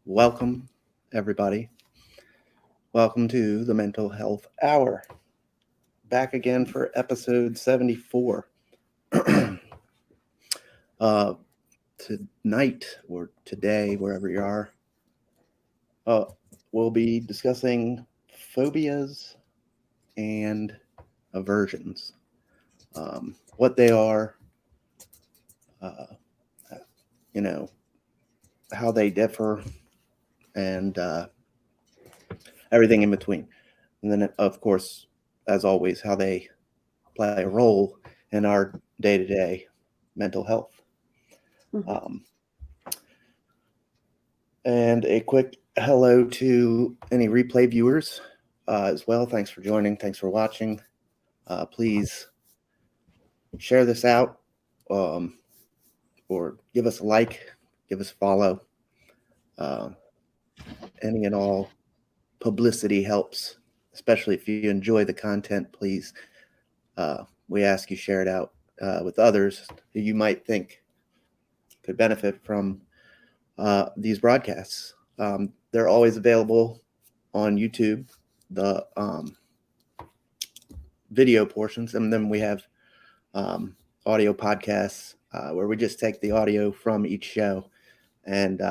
welcome, everybody. Welcome to the Mental Health Hour. Back again for episode 74. Tonight, or today, wherever you are, we'll be discussing phobias and aversions. What they are, uh, how they differ, and everything in between. And then, of course, as always, how they play a role in our day-to-day mental health. And a quick hello to any replay viewers as well. Thanks for joining. Thanks for watching. Please share this out or give us a like, give us a follow. Any and all publicity helps, especially if you enjoy the content. Please, we ask you share it out with others who you might think could benefit from these broadcasts. They're always available on YouTube, the video portions, and then we have audio podcasts where we just take the audio from each show and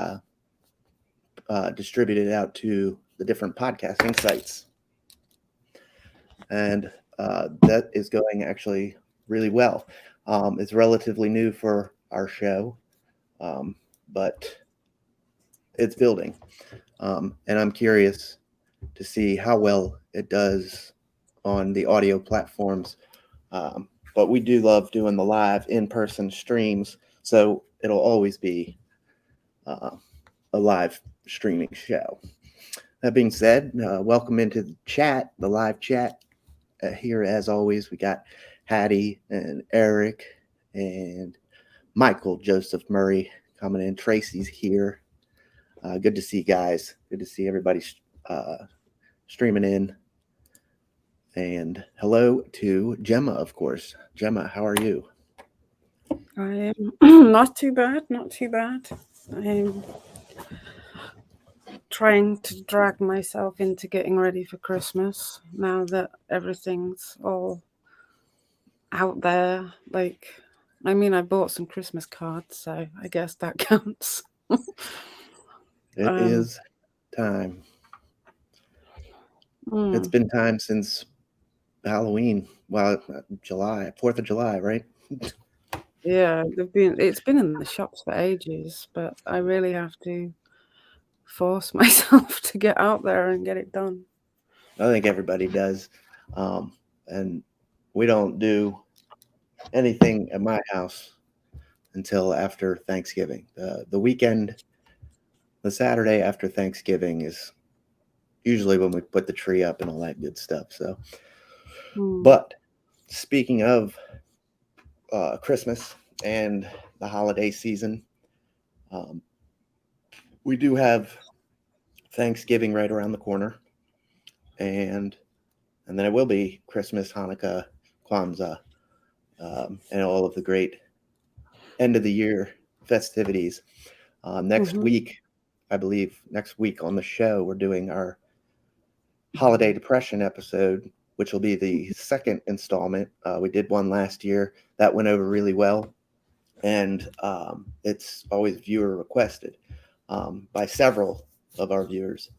distribute it out to the different podcasting sites. And that is going actually really well. It's relatively new for our show, but it's building. And I'm curious to see how well it does on the audio platforms. But we do love doing the live in-person streams, so it'll always be a live streaming show. That being said, welcome into the chat, the live chat. Here, as always, we got Hattie and Eric and Michael Joseph Murray coming in. Tracy's here. Good to see you guys. Good to see everybody streaming in. And hello to Gemma, of course. Gemma, how are you? I am not too bad. I'm trying to drag myself into getting ready for Christmas now that everything's all out there. I bought some Christmas cards, so I guess that counts. It is time. It's been time since Halloween. Well, July, 4th of July, right? Yeah, it's been in the shops for ages, but I really have to force myself to get out there and get it done. I think everybody does. And we don't do anything at my house until after Thanksgiving. The weekend, the Saturday after Thanksgiving is usually when we put the tree up and all that good stuff. So, but speaking of Christmas and the holiday season, we do have Thanksgiving right around the corner, and then it will be Christmas, Hanukkah, Kwanzaa, and all of the great end of the year festivities. Next week, I believe next week on the show, we're doing our holiday depression episode, which will be the second installment. We did one last year that went over really well, and it's always viewer requested by several of our viewers.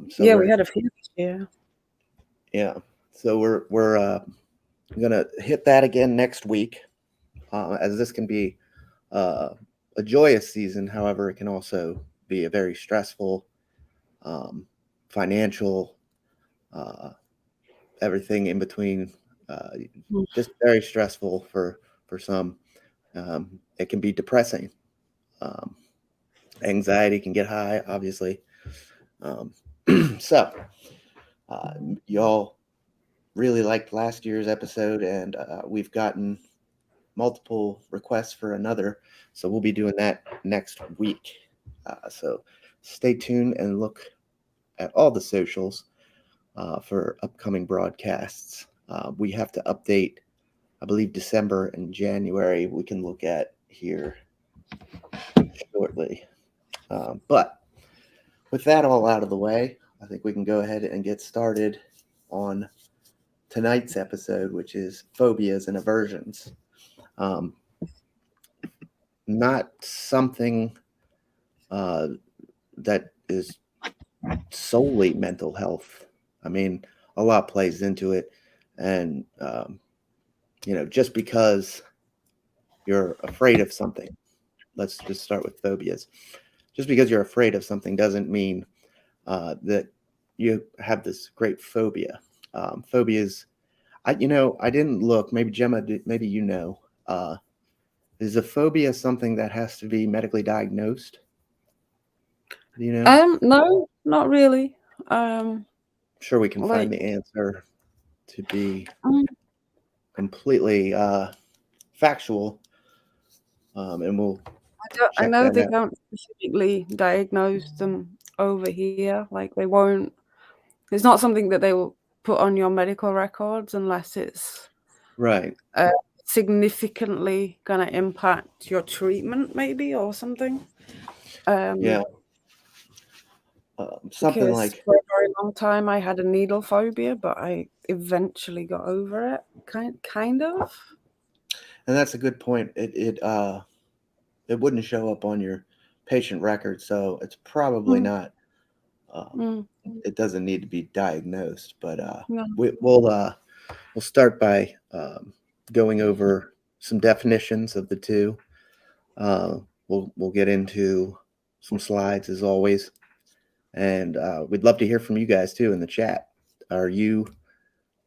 So we had a few this year. Yeah, so we're gonna hit that again next week, as this can be a joyous season. However, it can also be a very stressful, financial, everything in between. Just very stressful for some. It can be depressing. Anxiety can get high, obviously. So, y'all really liked last year's episode, and we've gotten multiple requests for another. So we'll be doing that next week. So stay tuned and look at all the socials for upcoming broadcasts. We have to update, I believe, December and January. We can look at here shortly. But with that all out of the way, I think we can go ahead and get started on tonight's episode, which is phobias and aversions. Um, not something uh, that is solely mental health. I mean, a lot plays into it. And, just because you're afraid of something, let's just start with phobias. Just because you're afraid of something doesn't mean that you have this great phobia. Phobias, I didn't look. Maybe Gemma, maybe Uh, is a phobia something that has to be medically diagnosed? Do you know? No, not really. Um, Sure, we can like, find the answer to be mm, completely factual, and we'll I check know that they out. don't specifically diagnose them over here. Like, they won't. It's not something that they will put on your medical records unless it's Right. uh, significantly gonna impact your treatment, maybe, or something. Yeah. Um, Something because like, for a very long time I had a needle phobia, but I eventually got over it. Kind of. and that's a good point. It wouldn't show up on your patient record, so it's probably Mm, not. Um, mm, it doesn't need to be diagnosed, but no. we'll start by going over some definitions of the two. We'll get into some slides as always, and we'd love to hear from you guys too in the chat. Are you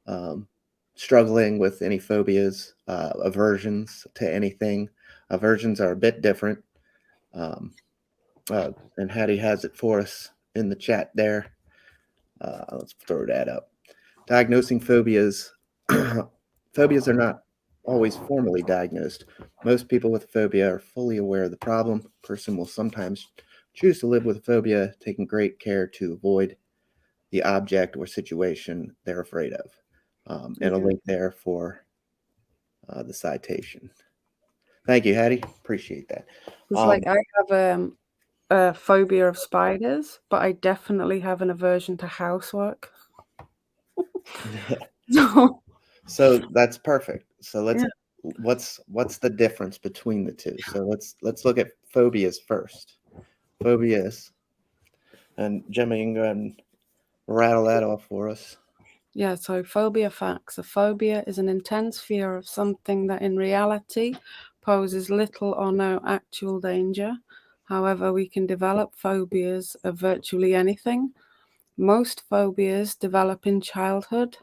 um, struggling with any phobias, aversions to anything? Aversions are a bit different, um, and Hattie has it for us in the chat there. Let's throw that up. Diagnosing phobias. Phobias are not always formally diagnosed. Most people with a phobia are fully aware of the problem. A person will sometimes choose to live with a phobia, taking great care to avoid the object or situation they're afraid of. And a Yeah. link there for the citation. Thank you, Hattie. Appreciate that. It's Um, like I have a phobia of spiders, but I definitely have an aversion to housework. So so that's perfect. So yeah. what's the difference between the two? So let's look at phobias first. Phobias, and Gemma, you can go ahead and rattle that off for us. Yeah, so phobia facts. A phobia is an intense fear of something that in reality poses little or no actual danger. However, we can develop phobias of virtually anything. Most phobias develop in childhood,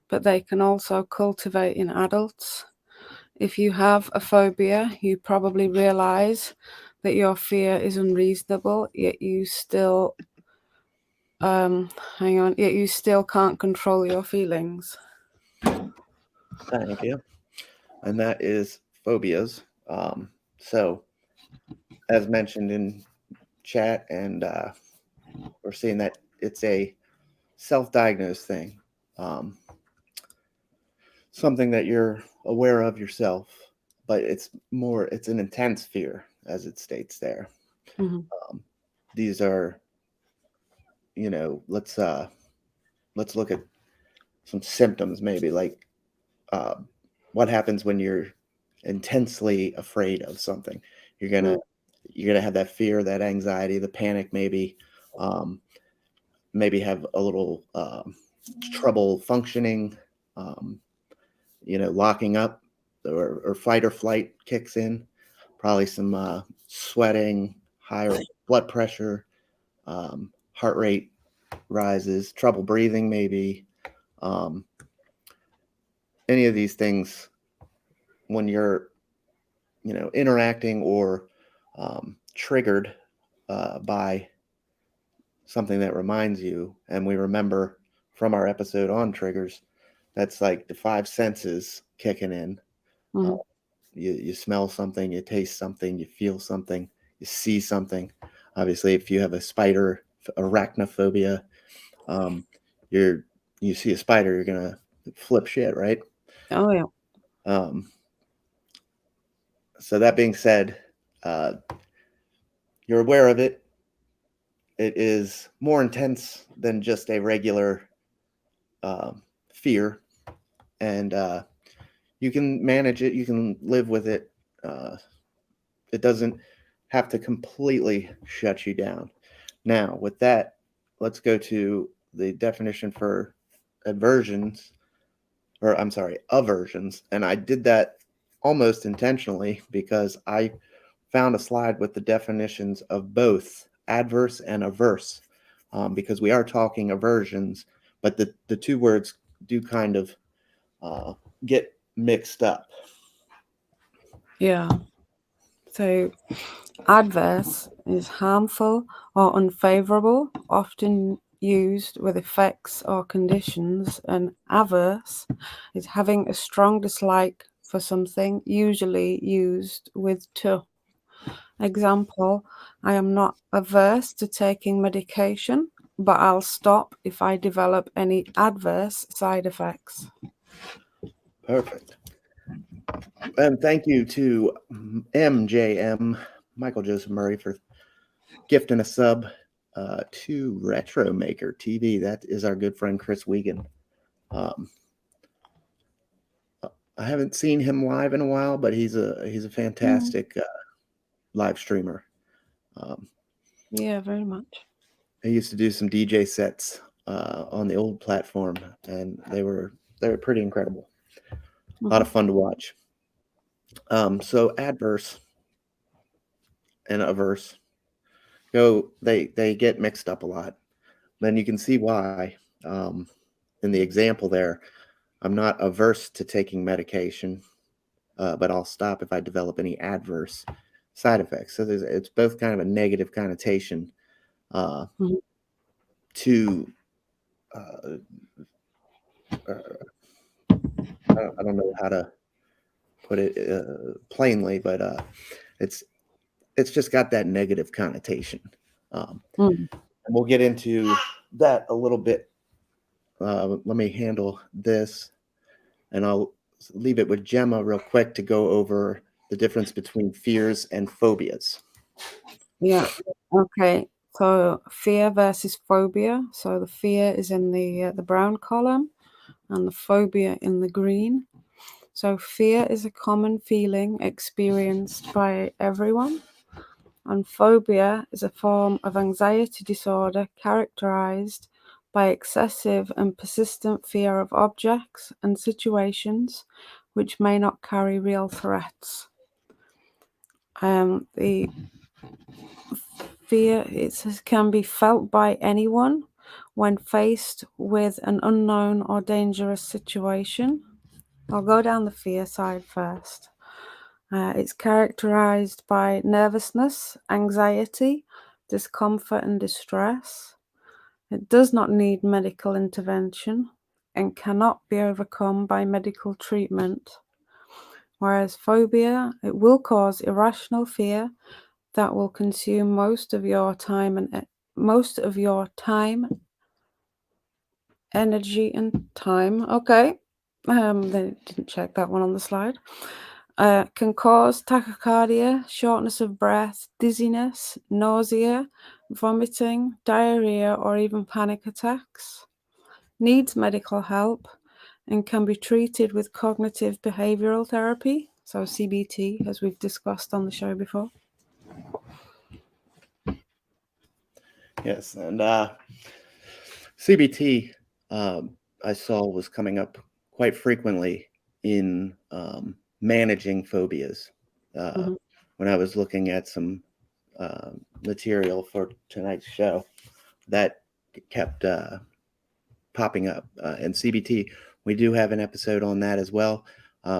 but they can also cultivate in adults. If you have a phobia, you probably realize that your fear is unreasonable, yet you still yet you still can't control your feelings. Thank you. And that is phobias. So, as mentioned in chat, and we're seeing that it's a self-diagnosed thing, um, something that you're aware of yourself, but it's an intense fear, as it states there. Mhm. Um, these are, let's look at some symptoms, maybe like uh, what happens when you're intensely afraid of something. You're gonna Mm, you're gonna have that fear, that anxiety, the panic, um, maybe have a little trouble functioning, um, locking up, or fight or flight kicks in. Probably some sweating, higher blood pressure, heart rate rises, trouble breathing, maybe. Um, any of these things when you're interacting or triggered by something that reminds you. And we remember from our episode on triggers, that's like the five senses kicking in. Uh, mhm. you smell something, you taste something, you feel something, you see something. Obviously, if you have a spider arachnophobia, um, you're you see a spider, you're gonna flip shit, right? Oh yeah. Um, so that being said, uh, you're aware of it. it is more intense than just a regular fear, and you can manage it. You can live with it. It doesn't have to completely shut you down. Now, with that, let's go to the definition for aversions, or I'm sorry, aversions. And I did that almost intentionally because I found a slide with the definitions of both adverse and averse, because we are talking aversions, but the two words do kind of get mixed up. Yeah. So adverse is harmful or unfavorable, often used with effects or conditions, and averse is having a strong dislike for something, usually used with to. Example, I am not averse to taking medication, but I'll stop if I develop any adverse side effects. Perfect. And thank you to MJM, Michael Joseph Murray, for gifting a sub to Retro Maker TV. That is our good friend Chris Wiegand. Um, I haven't seen him live in a while, but he's a fantastic live streamer. Um, Yeah, very much. I used to do some DJ sets on the old platform, and they were pretty incredible. A lot of fun to watch. So adverse and averse they get mixed up a lot. Then you can see why. In the example there, I'm not averse to taking medication, but I'll stop if I develop any adverse side effects. So it's both kind of a negative connotation uh, Mhm. to. Uh, I don't know how to put it plainly, but it's just got that negative connotation. Mm. And we'll get into that a little bit. Let me handle this, and I'll leave it with Gemma real quick to go over the difference between fears and phobias. Yeah. Okay. So fear versus phobia. So the fear is in the brown column, and the phobia in the green. So fear is a common feeling experienced by everyone, and phobia is a form of anxiety disorder characterized by excessive and persistent fear of objects and situations which may not carry real threats. The fear can be felt by anyone when faced with an unknown or dangerous situation. I'll go down the fear side first. It's characterized by nervousness, anxiety, discomfort, and distress. It does not need medical intervention and cannot be overcome by medical treatment. Whereas phobia, it will cause irrational fear that will consume most of your time, energy, and time. Okay, they didn't check that one on the slide. Can cause tachycardia, shortness of breath, dizziness, nausea, vomiting, diarrhea, or even panic attacks. Needs medical help and can be treated with cognitive behavioral therapy, so CBT, as we've discussed on the show before. Yes, and CBT I saw was coming up quite frequently in managing phobias. Mhm. When I was looking at some material for tonight's show, that kept popping up. And CBT, we do have an episode on that as well,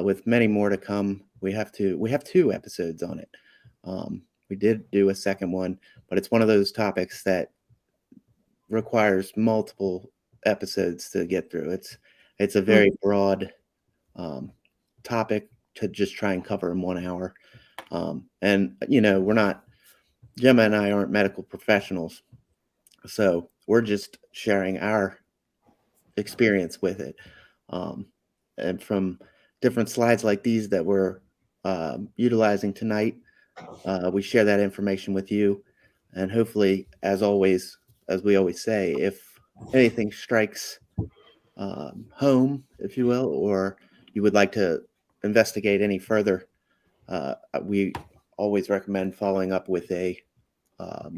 with many more to come. We have two episodes on it. We did do a second one, but it's one of those topics that requires multiple episodes to get through. It's a very broad topic to just try and cover in 1 hour. And we're not, Gemma and I aren't medical professionals, so we're just sharing our experience with it. And from different slides like these that we're utilizing tonight, we share that information with you. And hopefully, as we always say, if anything strikes home, if you will, or you would like to investigate any further, we always recommend following up with a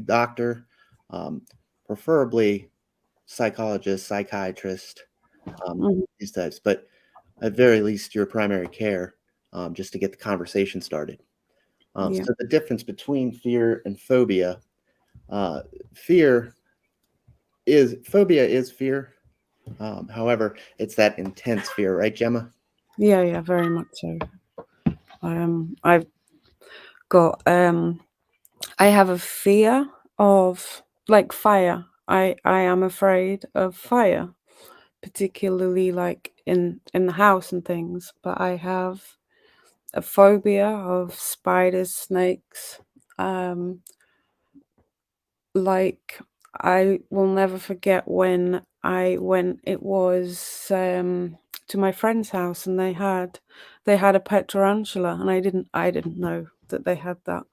doctor, um, preferably psychologist, psychiatrist, these types, but at very least your primary care, just to get the conversation started. Yeah. So the difference between fear and phobia, uh, fear phobia is fear. However, it's that intense fear, right, Gemma? Yeah, very much so. I've got I have a fear of like fire. I am afraid of fire, particularly like in the house and things, but I have a phobia of spiders, snakes. Um like I will never forget when it was to my friend's house, and they had a pet tarantula, and I didn't know that they had that.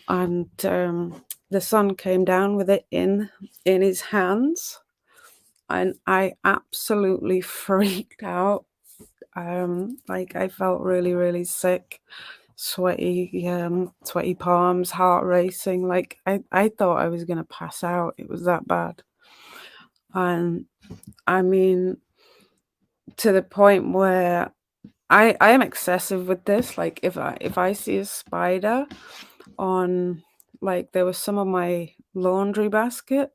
And the son came down with it in his hands, and I absolutely freaked out. Like I felt really, really sick, sweaty palms, heart racing. Like I thought I was gonna pass out. It was that bad. And I mean, to the point where I am excessive with this. Like if I see a spider on, like, there was some on my laundry basket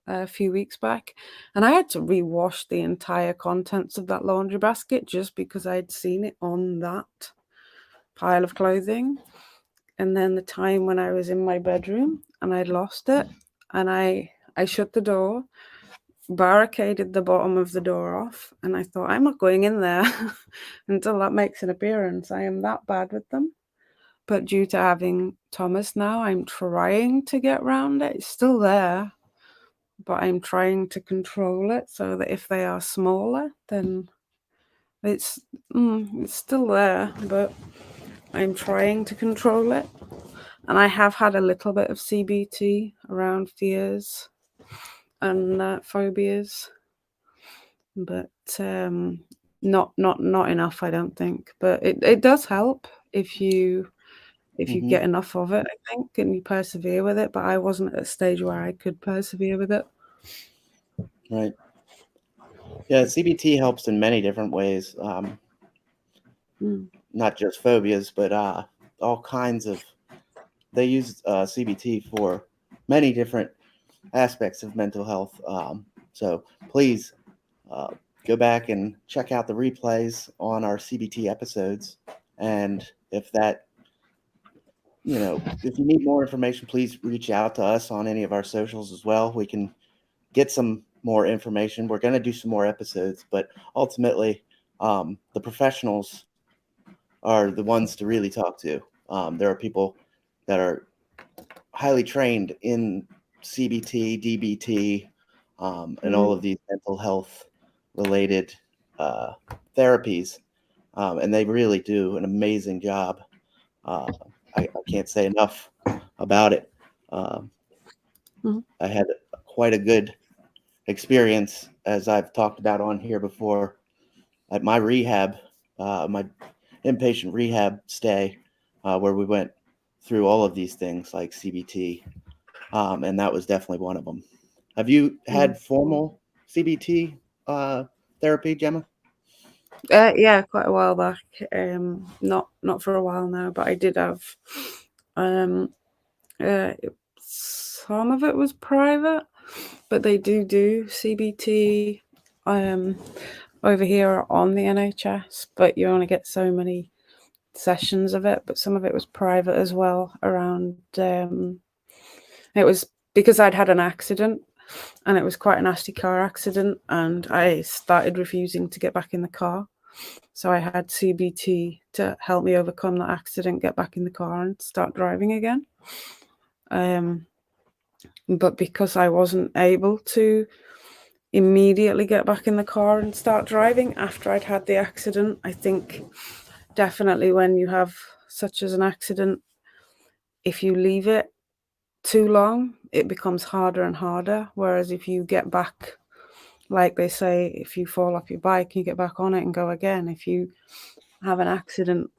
a few weeks back, and I had to rewash the entire contents of that laundry basket just because I'd seen it on that pile of clothing. And then the time when I was in my bedroom and I'd lost it, and I shut the door, barricaded the bottom of the door off, and I thought, I'm not going in there until that makes an appearance. I am that bad with them. But due to having Thomas now, I'm trying to get around it. It's still there, but I'm trying to control it so that if they are smaller, then it's still there, but I'm trying to control it. And I have had a little bit of CBT around fears and phobias, but not enough, I don't think. But it does help if you Hmm. get enough of it, I think, and you persevere with it. But I wasn't at a stage where I could persevere with it. Right. Yeah, CBT helps in many different ways, Mm. not just phobias, but all kinds of. They use CBT for many different aspects of mental health. So please uh, go back and check out the replays on our CBT episodes. And if that, if you need more information, please reach out to us on any of our socials as well. We can get some more information. We're going to do some more episodes, but ultimately, the professionals are the ones to really talk to. There are people that are highly trained in CBT, DBT, and all of these mental health related uh, therapies, and they really do an amazing job. Uh, I can't say enough about it. Um, Mm. I had quite a good experience, as I've talked about on here before, at my rehab, my inpatient rehab stay, where we went through all of these things like CBT, and that was definitely one of them. Have you Mm. had formal CBT therapy, Gemma? Yeah, quite a while back. Not for a while now, but I did have. Um, some of it was private, but they do CBT over here on the NHS, but you only get so many sessions of it. But some of it was private as well. Around it was because I'd had an accident, and it was quite a nasty car accident, and I started refusing to get back in the car. So I had CBT to help me overcome that accident, get back in the car, and start driving again. But because I wasn't able to immediately get back in the car and start driving after I'd had the accident, I think definitely when you have such as an accident, if you leave it too long, it becomes harder and harder. Whereas if you get back, like they say, if you fall off your bike, you get back on it and go again. If you have an accident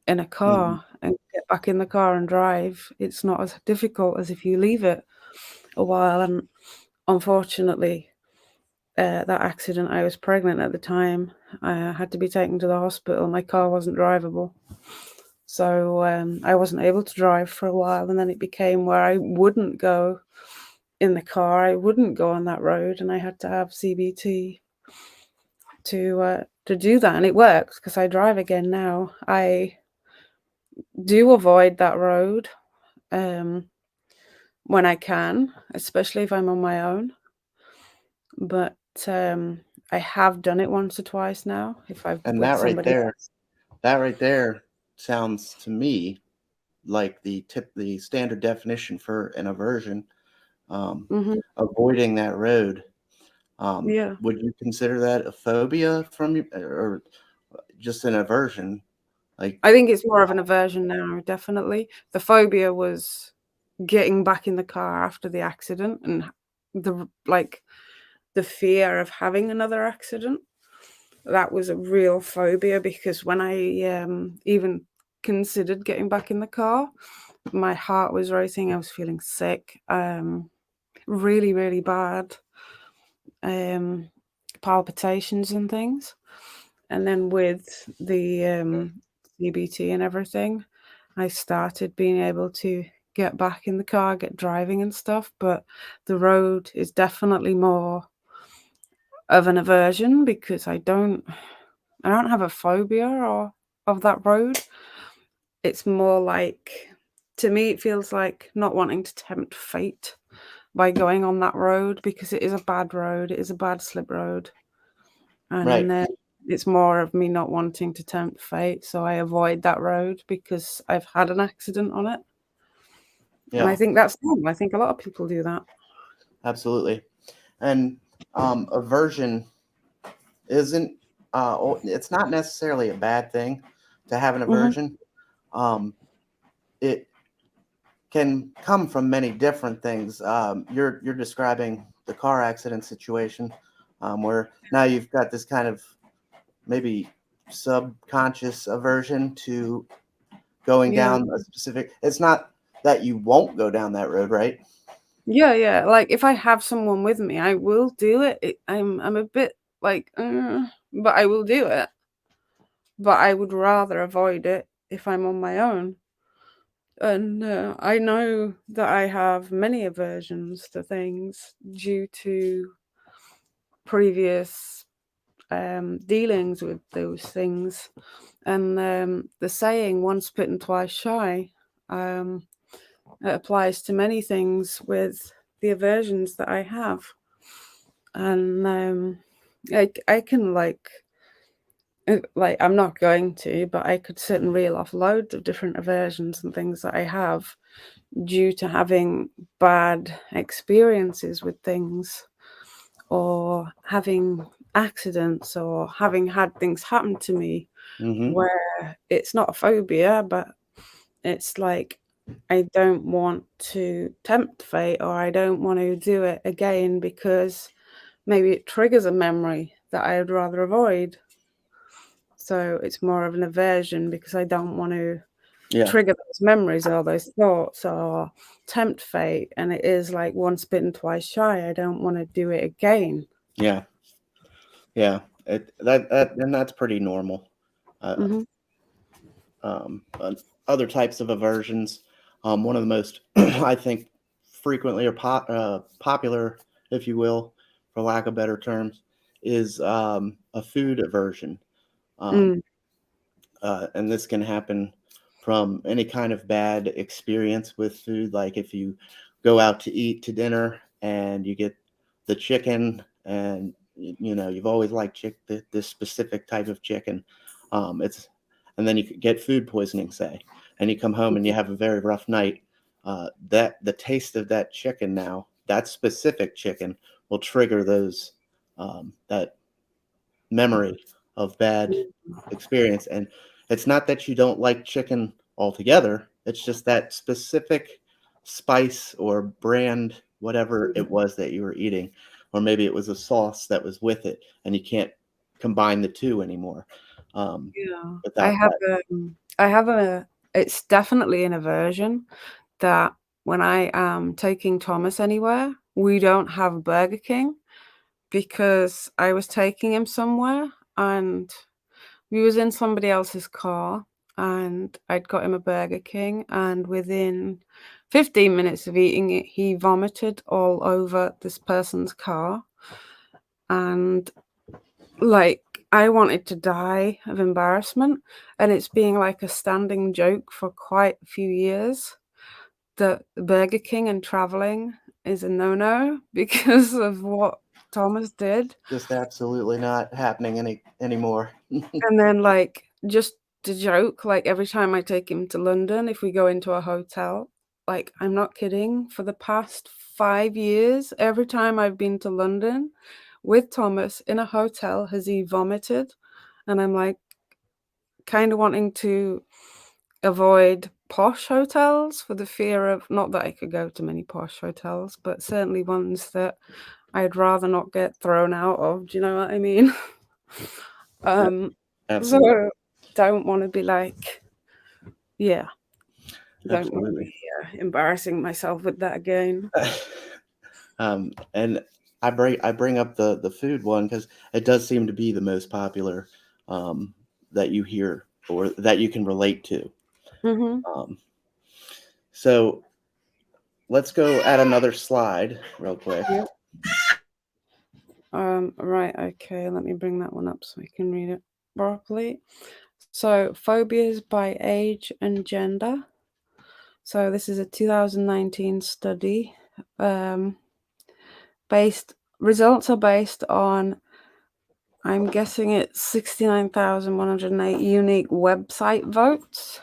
in a Hmm. car and get back in the car and drive, it's not as difficult as if you leave it a while. And unfortunately, that accident, I was pregnant at the time. I had to be taken to the hospital. My car wasn't drivable. So I wasn't able to drive for a while. And then it became where I wouldn't go in the car. I wouldn't go on that road. And I had to have CBT to do that. And it works because I drive again now. I do avoid that road um, when I can, especially if I'm on my own. But I have done it once or twice now. If I'm And with somebody else. that right there sounds to me like the standard definition for an aversion. Hmm. Avoiding that road. Yeah, Would you consider that a phobia from you, or just an aversion? Like, I think it's more of an aversion now. Definitely, the phobia was getting back in the car after the accident and the fear of having another accident. That was a real phobia because when I even considered getting back in the car, my heart was racing. I was feeling sick, really, really bad, um, palpitations and things. And then with the CBT and everything, I started being able to get back in the car, get driving and stuff. But the road is definitely more of an aversion because I don't have a phobia or of that road. It's more like, to me, it feels like not wanting to tempt fate by going on that road because it is a bad road. It is a bad slip road, right? and it's more of me not wanting to tempt fate, so I avoid that road because I've had an accident on it, and I Yeah, think that's normal. I think a lot of people do that. absolutely. And aversion isn't. It's not necessarily a bad thing to have an Hmm. aversion. Um, it can come from many different things. You're describing the car accident situation, where now you've got this kind of maybe subconscious aversion to going Yeah. down a specific. It's not that you won't go down that road, right? Yeah, yeah. Like if I have someone with me, I will do it. I'm a bit like, but I will do it. But I would rather avoid it if I'm on my own. And I know that I have many aversions to things due to previous dealings with those things. And the saying, once bitten, twice shy, um, it applies to many things with the aversions that I have. And I can like I'm not going to, but I could sit and reel off loads of different aversions and things that I have due to having bad experiences with things or having accidents or having had things happen to me Mm-hmm. where it's not a phobia, but it's like I don't want to tempt fate or I don't want to do it again because maybe it triggers a memory that I'd rather avoid. So it's more of an aversion because I don't want to Yeah, trigger those memories or those thoughts or tempt fate. And it is like once bitten, twice shy. I don't want to do it again. yeah, yeah. And that's pretty normal. Uh, Hmm. uh, Other types of aversions. One of the most, I think, frequently or popular, if you will, for lack of better terms, is a food aversion. Um, Mm. and this can happen from any kind of bad experience with food. Like if you go out to eat to dinner and you get the chicken, and you know you've always liked this specific type of chicken. It's and then you could get food poisoning, say, and you come home and you have a very rough night. That the taste of that chicken now, that specific chicken, will trigger that memory of bad experience. And it's not that you don't like chicken altogether. It's just that specific spice or brand, whatever it was that you were eating, or maybe it was a sauce that was with it, and you can't combine the two anymore. Yeah. Without that, I have a it's definitely an aversion that when I am taking Thomas anywhere, we don't have Burger King because I was taking him somewhere and we was in somebody else's car and I'd got him a Burger King and within 15 minutes of eating it, he vomited all over this person's car. And like I wanted to die of embarrassment, and it's being like a standing joke for quite a few years that Burger King and traveling is a no-no because of what Thomas did. just absolutely not happening anymore. And then like just to joke, like every time I take him to London, if we go into a hotel, like I'm not kidding, for the past 5 years, every time I've been to London with Thomas in a hotel, has he vomited? And I'm like kind of wanting to avoid posh hotels for the fear of, not that I could go to many posh hotels, but certainly ones that I'd rather not get thrown out of. Do you know what I mean? Yep, um, absolutely, so don't want to be like, yeah, don't want to absolutely. be embarrassing myself with that again. And I bring up the food one because it does seem to be the most popular, that you hear or that you can relate to. Mm-hmm. Um, so let's go at another slide real quick. Yep. Right, okay, let me bring that one up so I can read it properly. So, phobias by age and gender. So, this is a 2019 study. Results are based on, I'm guessing it's 69,108 unique website votes.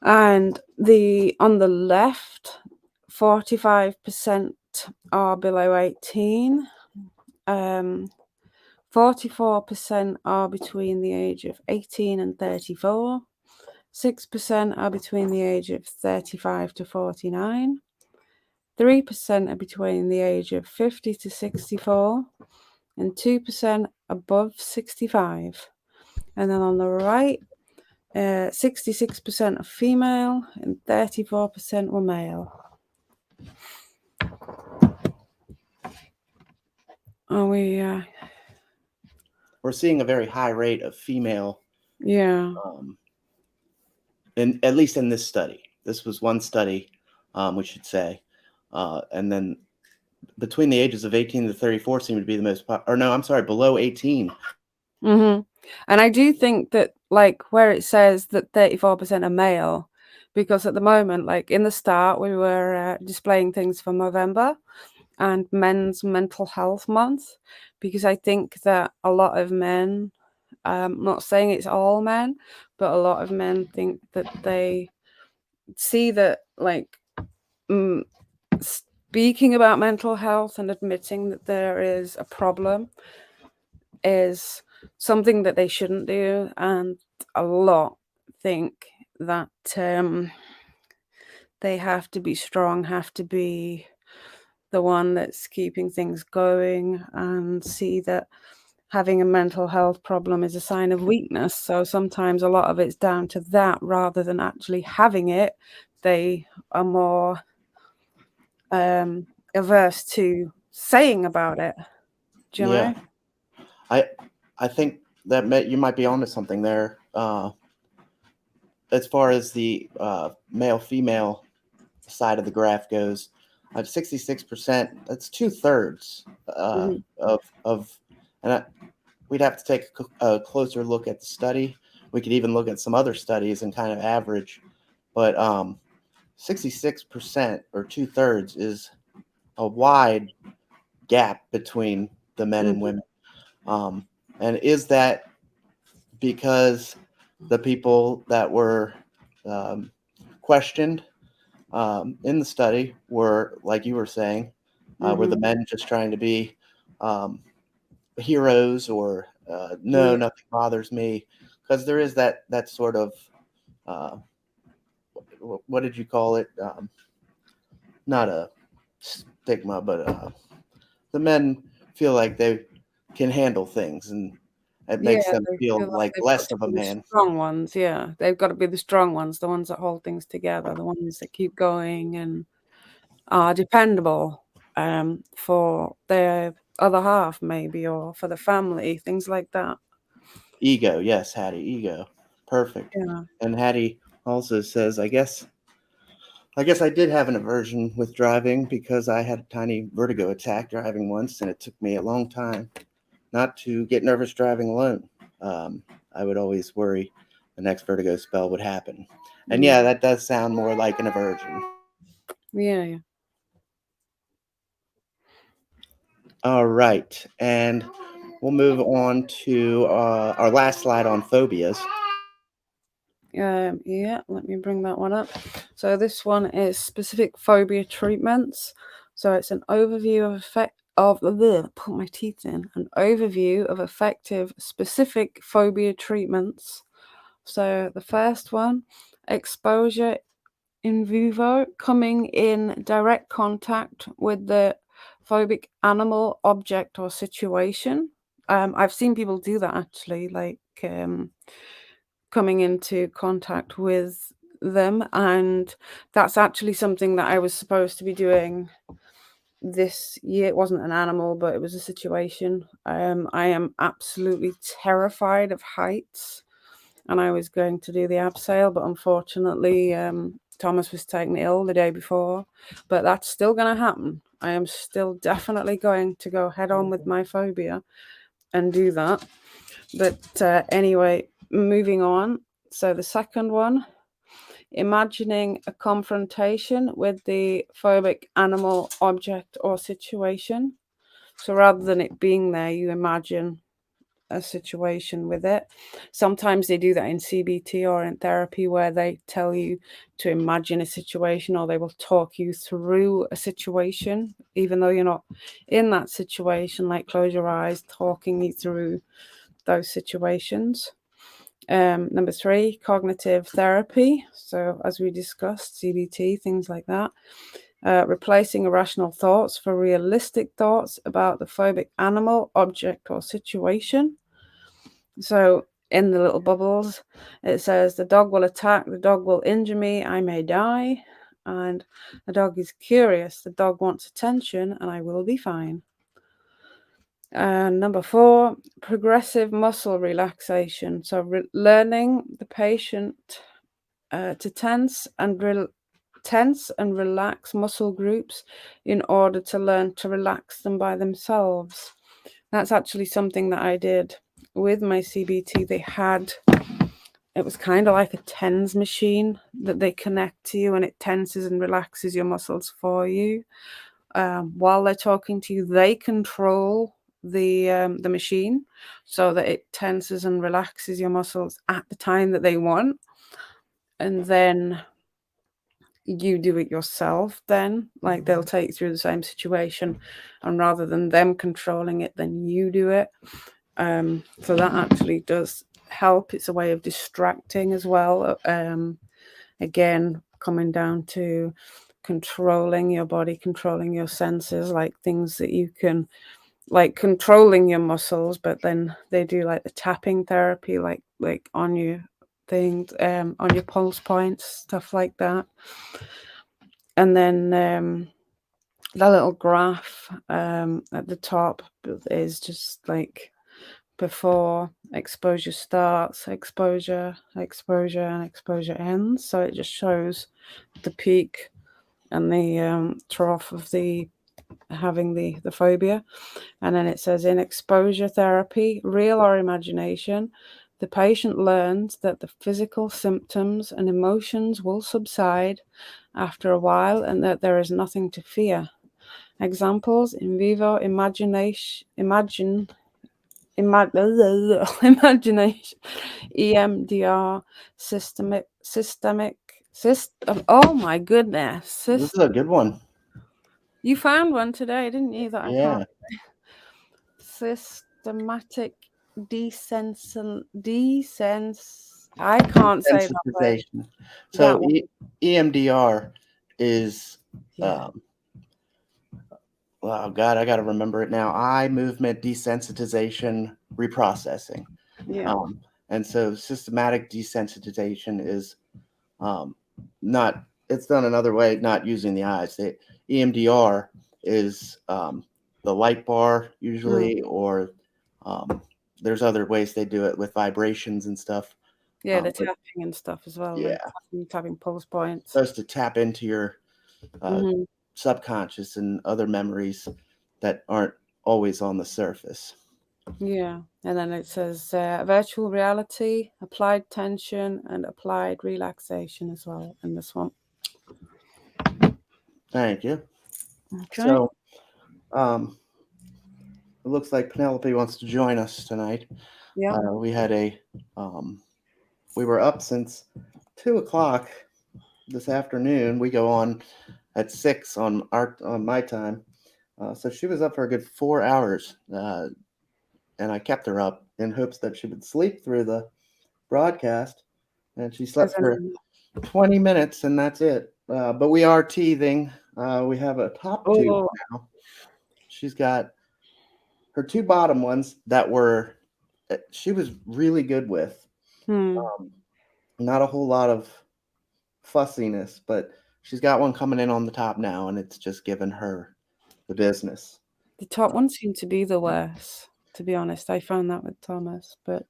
And on the left, 45% are below 18. 44% are between the age of 18 and 34. 6% are between the age of 35 to 49. 3% are between the age of 50 to 64. And 2% above 65. And then on the right, 66% are female and 34% were male. Are we? We're seeing a very high rate of female, Yeah. at least in this study. This was one study, we should say, and then between the ages of 18 to 34 seem to be the most, or no, I'm sorry, below 18. Mm-hmm. And I do think that, like, where it says that 34% are male, because at the moment, like in the start, we were displaying things for November and Men's Mental Health Month, because I think that a lot of men, not saying it's all men, but a lot of men think that they see that, like, speaking about mental health and admitting that there is a problem is something that they shouldn't do, and a lot think that they have to be strong, have to be the one that's keeping things going, and see that having a mental health problem is a sign of weakness. So sometimes a lot of it's down to that rather than actually having it. They are more averse to saying about it. Do you Yeah, know? I think that you might be onto something there. As far as the male female side of the graph goes, 66%. That's 2/3 Mm-hmm. of, and we'd have to take a closer look at the study. We could even look at some other studies and kind of average, but 66% or 2/3 is a wide gap between the men and Mm-hmm. women. And is that because the people that were um, questioned in the study were, like you were saying, were the Mm-hmm. men just trying to be um, heroes, or no, Yeah. nothing bothers me? Because there is that sort of uh, what did you call it? Not a stigma, but the men feel like they can handle things, and it Yeah, makes them they feel feel like like they've got less to of a be the man. strong ones. Yeah, they've got to be the strong ones, the ones that hold things together, the ones that keep going and are dependable for their other half, maybe, or for the family, things like that. Ego, yes, Hattie, ego, perfect. Yeah. And Hattie also says, I guess I did have an aversion with driving because I had a tiny vertigo attack driving once, and it took me a long time not to get nervous driving alone. Um, I would always worry the next vertigo spell would happen. And Mm. yeah, that does sound more like an aversion. Yeah, yeah. All right. And we'll move on to our last slide on phobias. Yeah, let me bring that one up. So this one is specific phobia treatments. So it's an overview of put my teeth in, an overview of effective specific phobia treatments. So the first one, exposure in vivo, coming in direct contact with the phobic animal, object, or situation. I've seen people do that actually, like coming into contact with them, and that's actually something that I was supposed to be doing this year. It wasn't an animal, but it was a situation. I am absolutely terrified of heights, and I was going to do the abseil, but unfortunately, Thomas was taken ill the day before. But that's still going to happen. I am still definitely going to go head on with my phobia and do that. But anyway, moving on. So the second one, imagining a confrontation with the phobic animal, object, or situation. So rather than it being there, you imagine a situation with it. Sometimes they do that in CBT or in therapy where they tell you to imagine a situation, or they will talk you through a situation, even though you're not in that situation, like close your eyes, talking you through those situations. Number 3, cognitive therapy. So, as we discussed, CBT, things like that. Replacing irrational thoughts for realistic thoughts about the phobic animal, object, or situation. So, in the little bubbles, it says the dog will attack, the dog will injure me, I may die. And the dog is curious, the dog wants attention, and I will be fine. And number 4, progressive muscle relaxation. So learning the patient to tense and relax muscle groups in order to learn to relax them by themselves. That's actually something that I did with my CBT. It was kind of like a TENS machine that they connect to you, and it tenses and relaxes your muscles for you. While they're talking to you, they control the machine so that it tenses and relaxes your muscles at the time that they want, and then you do it yourself. Then, like, they'll take you through the same situation, and rather than them controlling it, then you do it. So that actually does help. It's a way of distracting as well. Again, coming down to controlling your body, controlling your senses, like things that you can, like controlling your muscles, but then they do like the tapping therapy, like on your things, on your pulse points, stuff like that. And then the little graph at the top is just like before exposure starts, exposure, and exposure ends. So it just shows the peak and the trough of the having the phobia. And then it says, in exposure therapy, real or imagination, the patient learns that the physical symptoms and emotions will subside after a while and that there is nothing to fear. Examples: in vivo imagination, EMDR, system. Oh my goodness! This is a good one. You found one today, didn't you? That I can't. Yeah. Systematic I can't say that word. Desensitization. That So one. EMDR is, Yeah. um, oh God, I got to remember it now. Eye movement desensitization reprocessing. Yeah. Um, and so systematic desensitization is um, not, it's done another way, not using the eyes. The EMDR is the light bar Mm. usually, or um, there's other ways they do it with vibrations and stuff. Yeah, the But tapping and stuff as well, like yeah, tapping pulse points. supposed to tap into your uh, Hmm. subconscious and other memories that aren't always on the surface. Yeah. And then it says virtual reality, applied tension, and applied relaxation as well in this one. Thank you. Okay. So um, it looks like Penelope wants to join us tonight. Yeah. We had um, we were up since 2 o'clock this afternoon. We go on at 6 on my time. So she was up for a good 4 hours, and I kept her up in hopes that she would sleep through the broadcast. And she slept Isn't for it? 20 minutes, and that's it. But we are teething. We have a top tube Oh. now. She's got her two bottom ones that were she was really good with. Hmm. Um, Not a whole lot of fussiness, but she's got one coming in on the top now, and it's just given her the business. The top one seemed to be the worst, to be honest. I found that with Thomas, but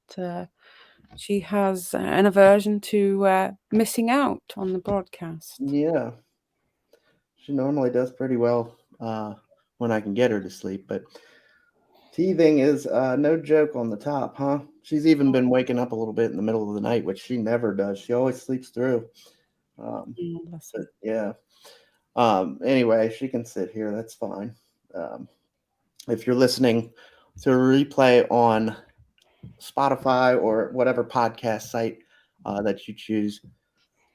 she has an aversion to missing out on the broadcast. Yeah, she normally does pretty well when I can get her to sleep, but teething is no joke on the top, huh? She's even been waking up a little bit in the middle of the night, which she never does. She always sleeps through. Um, Mm, bless but her. yeah. Anyway, she can sit here. That's fine. Um, if you're listening to a replay on Spotify or whatever podcast site that you choose,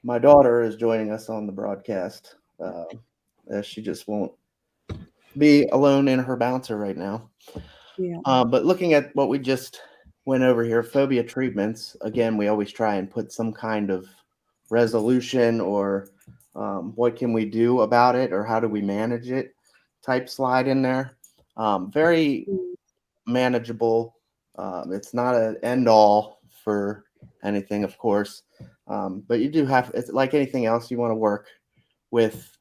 my daughter is joining us on the broadcast. As she just won't be alone in her bouncer right now. Yeah. But looking at what we just went over here, phobia treatments, again, we always try and put some kind of resolution or what can we do about it or how do we manage it type slide in there. Very Mm. manageable. It's not an end all for anything, of course. But you do have, it's like anything else, you want to work with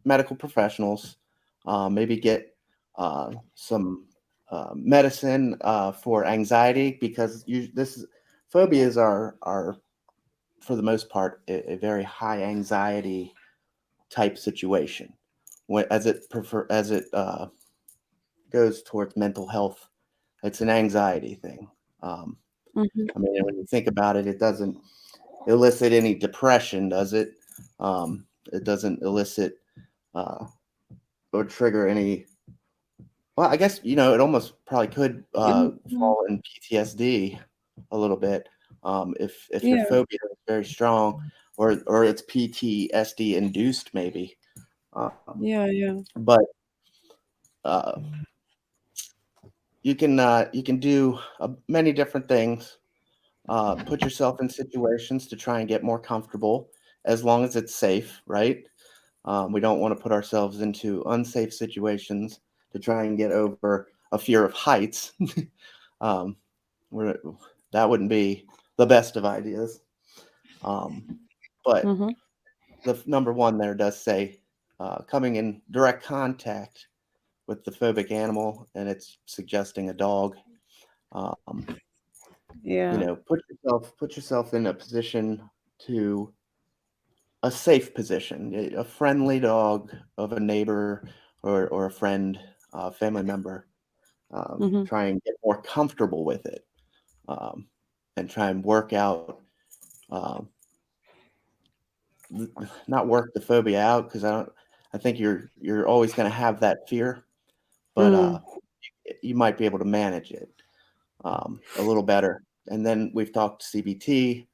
medical professionals, maybe get some medicine for anxiety because phobias are for the most part a very high anxiety type situation as it goes towards mental health. It's an anxiety thing. Um, Hmm. I mean, when you think about it, it doesn't elicit any depression, does it? It doesn't elicit uh, or trigger any. Well, I guess it almost probably could Hmm. fall in PTSD a little bit if your Yeah. phobia is very strong, or it's PTSD induced maybe. Yeah. Yeah. But uh, you can do many different things. Put yourself in situations to try and get more comfortable, as long as it's safe, right? We don't want to put ourselves into unsafe situations to try and get over a fear of heights. um, we're, that wouldn't be the best of ideas. Um, but Hmm. the number one there does say coming in direct contact with the phobic animal, and it's suggesting a dog. Um, Yeah. put yourself in a position to a safe position, a friendly dog of a neighbor or a friend, family member. Hmm. Try and get more comfortable with it, um, and try and work out, um, not work the phobia out because I don't. I think you're always going to have that fear, but Mm. you might be able to manage it a little better. And then we've talked CBT,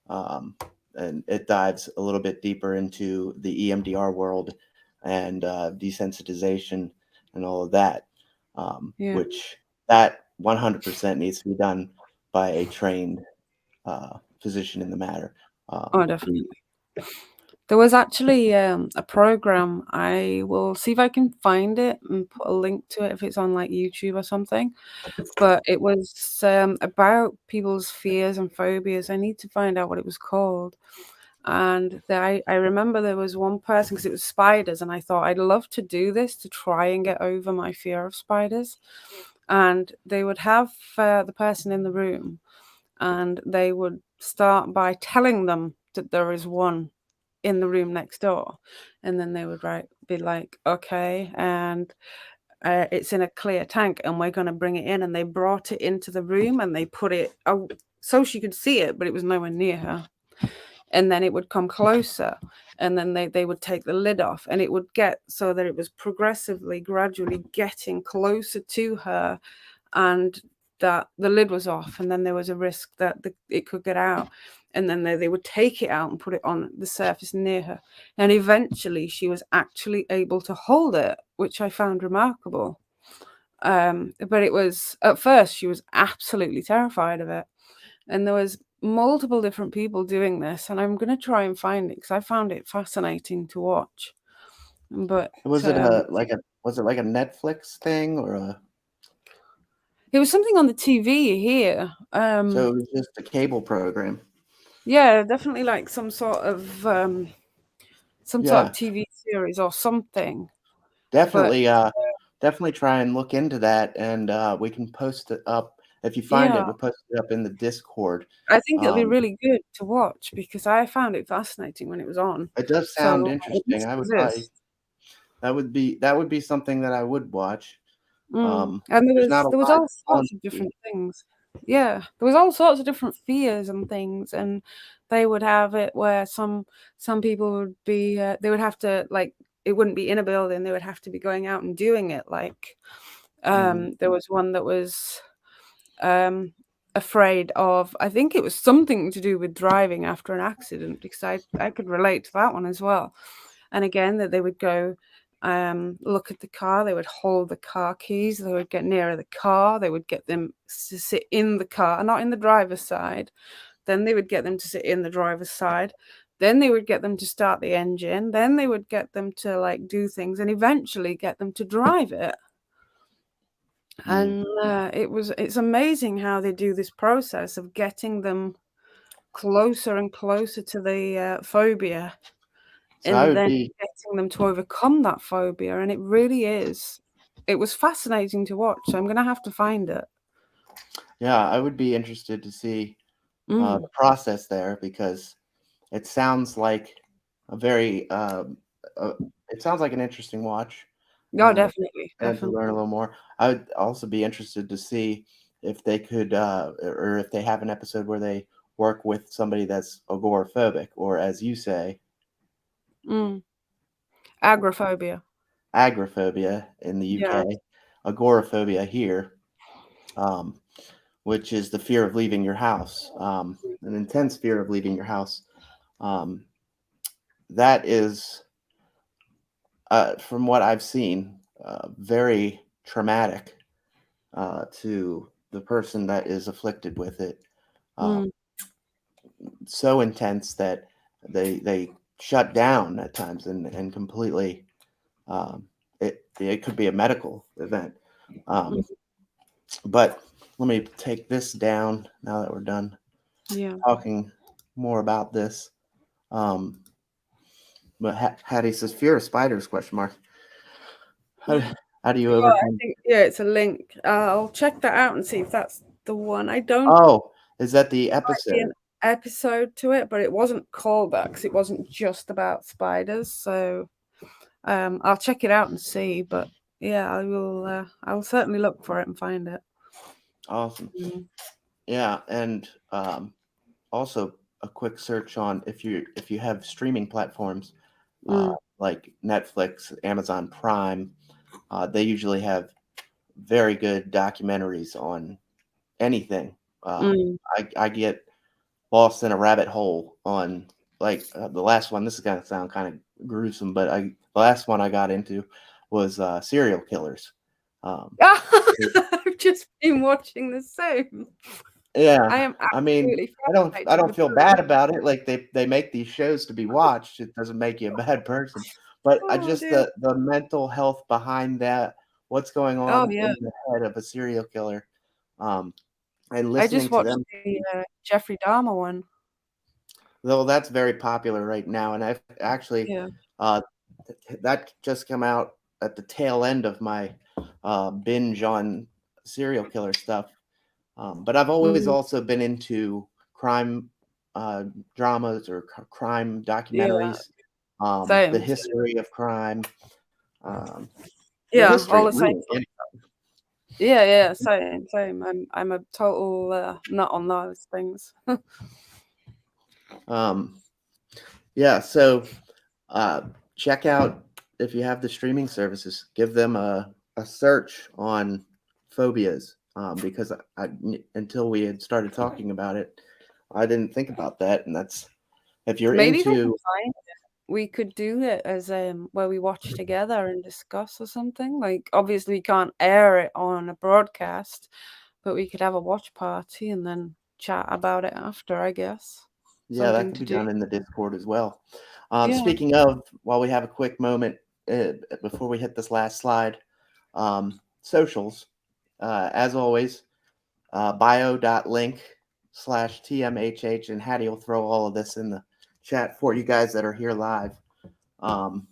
um, and it dives a little bit deeper into the EMDR world and desensitization and all of that, Yeah. which that 100% needs to be done by a trained position in the matter. Oh, definitely. There was actually a program. I will see if I can find it and put a link to it if it's on like YouTube or something. But it was about people's fears and phobias. I need to find out what it was called. And I remember there was one person because it was spiders, and I thought I'd love to do this to try and get over my fear of spiders. And they would have the person in the room, and they would start by telling them that there is one in the room next door, and then they would be like, okay, and it's in a clear tank, and we're going to bring it in. And they brought it into the room, and they put it so she could see it, but it was nowhere near her. And then it would come closer, and then they would take the lid off, and it would get so that it was progressively, gradually getting closer to her, and that the lid was off, and then there was a risk that it could get out. And then they would take it out and put it on the surface near her, and eventually she was actually able to hold it, which I found remarkable. But it was, at first she was absolutely terrified of it, and there was multiple different people doing this, and I'm going to try and find it because I found it fascinating to watch. But Was it like a Netflix thing or a? it was something on the TV here. So it was just a cable program. Yeah, definitely like some sort of Yeah, TV series or something. But definitely. Definitely try and look into that, and we can post it up if you find it. yeah, We'll post it up in the Discord. I think it'll be Um, really good to watch because I found it fascinating when it was on. it does sound So it interesting. must I would probably exist. that would be something that I would watch. And There's not a there was lot all on sorts of TV. different things. Yeah, there was all sorts of different fears and things, and they would have it where some people would be they would have to, like, it wouldn't be in a building, they would have to be going out and doing it. Like Mhm. there was one that was um afraid of, I think it was something to do with driving after an accident, because I could relate to that one as well. And again, that they would go look at the car, they would hold the car keys, they would get nearer the car, they would get them to sit in the car, not in the driver's side. Then they would get them to sit in the driver's side. Then they would get them to start the engine. Then they would get them to like do things and eventually get them to drive it. Mm. And it's amazing how they do this process of getting them closer and closer to the phobia, So I and would then be getting them to overcome that phobia. And it really is. It was fascinating to watch. So I'm going to have to find it. yeah, I would be interested to see Mm. the process there because it sounds like a very it sounds like an interesting watch. Oh, Uh, definitely, and to learn a definitely. little more. I would also be interested to see if they could, or if they have an episode where they work with somebody that's agoraphobic, or as you say, Mm. Agoraphobia. agoraphobia in the Yeah. UK, agoraphobia here, um, which is the fear of leaving your house, an intense fear of leaving your house. Um, that is, from what I've seen, very traumatic to the person that is afflicted with it. Uh, Mm. so intense that they shut down at times and completely um, it could be a medical event. Um, Mm. but let me take this down now that we're done Yeah. talking more about this. Um, but Hattie says fear of spiders? Question mark. How, how do you Oh, I overcome? think, yeah, it's a link. I'll check that out and see if that's the one. I don't Oh, is that the see an episode? episode to it, but it wasn't called that because it wasn't just about spiders. So I'll check it out and see. But yeah, I will. I'll certainly look for it and find it. Awesome. Mm. Yeah, and also a quick search on if you have streaming platforms Mm. like Netflix, Amazon Prime, they usually have very good documentaries on anything. Mm. I get lost in a rabbit hole on like the last one. This is gonna sound kind of gruesome, but the last one I got into was serial killers. Um, I've just been watching the same. Yeah, I am I mean, absolutely I fascinated don't with feel bad them. about it, like, they make these shows to be watched, it doesn't make you a bad person, but I Oh, just dear. the mental health behind that, what's going Oh, on yeah. in the head of a serial killer, um, and I just listening to watched them the, Jeffrey Dahmer one. though that's very popular right now, and I've actually, Yeah. uh, that just come out at the tail end of my, binge on serial killer stuff. But I've always Mhm. also been into crime uh, dramas or crime Yeah. documentaries, the Same, same. history of crime, um, the Yeah, all history, the same. really. Yeah, yeah, same, same. I'm a total, nut on those things. Um, yeah, so uh, check out if you have the streaming services, give them a search on Phobias because until we had started talking about it, I didn't think about that. And that's if you're Maybe if I can into, find it, we could do it as, where we watch together and discuss or something. Like, obviously, we can't air it on a broadcast, but we could have a watch party and then chat about it after, I guess. yeah, that Something could to be do. done in the Discord as well. Yeah. Speaking of, while we have a quick moment before we hit this last slide, socials, as always, bio.link/TMHH, and Hattie will throw all of this in the chat for you guys that are here live. Um,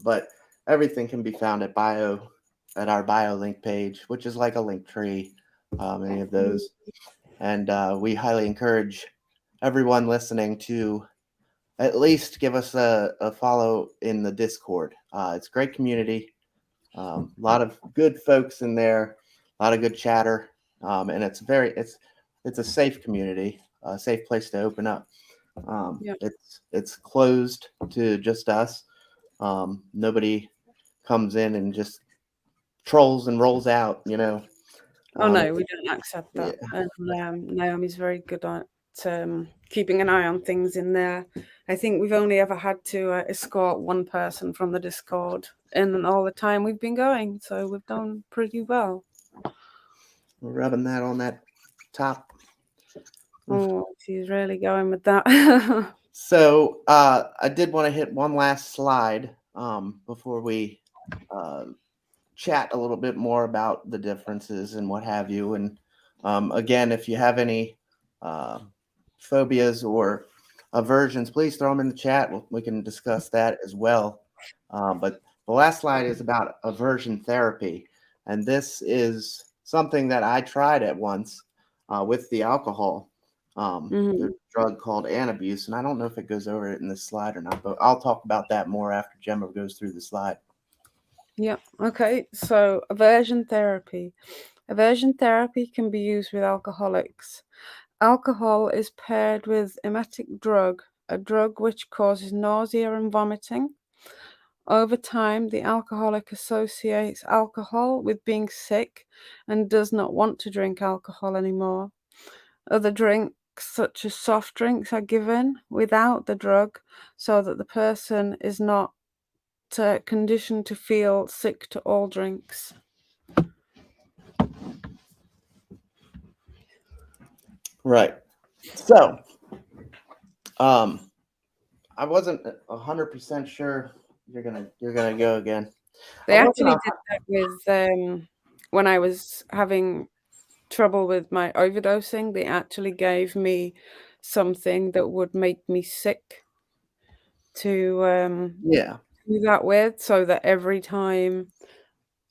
but everything can be found at our bio link page, which is like a link tree, any of Mm, those. And we highly encourage everyone listening to at least give us a follow in the Discord. It's a great community. A lot of good folks in there, a lot of good chatter, and it's a safe community, a safe place to open up. yeah. It's closed to just us. Nobody comes in and just trolls and rolls out. Oh, no, It's we don't accept yeah, that. And Naomi's very good at keeping an eye on things in there. I think we've only ever had to escort one person from the Discord in all the time we've been going, so we've done pretty well. we're rubbing that on that top. Oh, she's really going with that. So I did want to hit one last slide before we uh, chat a little bit more about the differences and what have you. And again, if you have any uh, phobias or aversions, please throw them in the chat. We can discuss that as well. But the last slide is about aversion therapy. And this is something that I tried at once with the alcohol. There's Mhm. a drug called anabuse, and I don't know if it goes over it in this slide or not, but I'll talk about that more after Gemma goes through the slide. Yeah. Okay. So, aversion therapy. Aversion therapy can be used with alcoholics. Alcohol is paired with emetic drug, a drug which causes nausea and vomiting. Over time, the alcoholic associates alcohol with being sick and does not want to drink alcohol anymore. Other drinks, such as soft drinks, are given without the drug so that the person is not conditioned to feel sick to all drinks. Right. So, um, I wasn't 100% sure you're gonna go again. I They wasn't actually a, did that with when I was having trouble with my overdosing. They actually gave me something that would make me sick to yeah, do that with, so that every time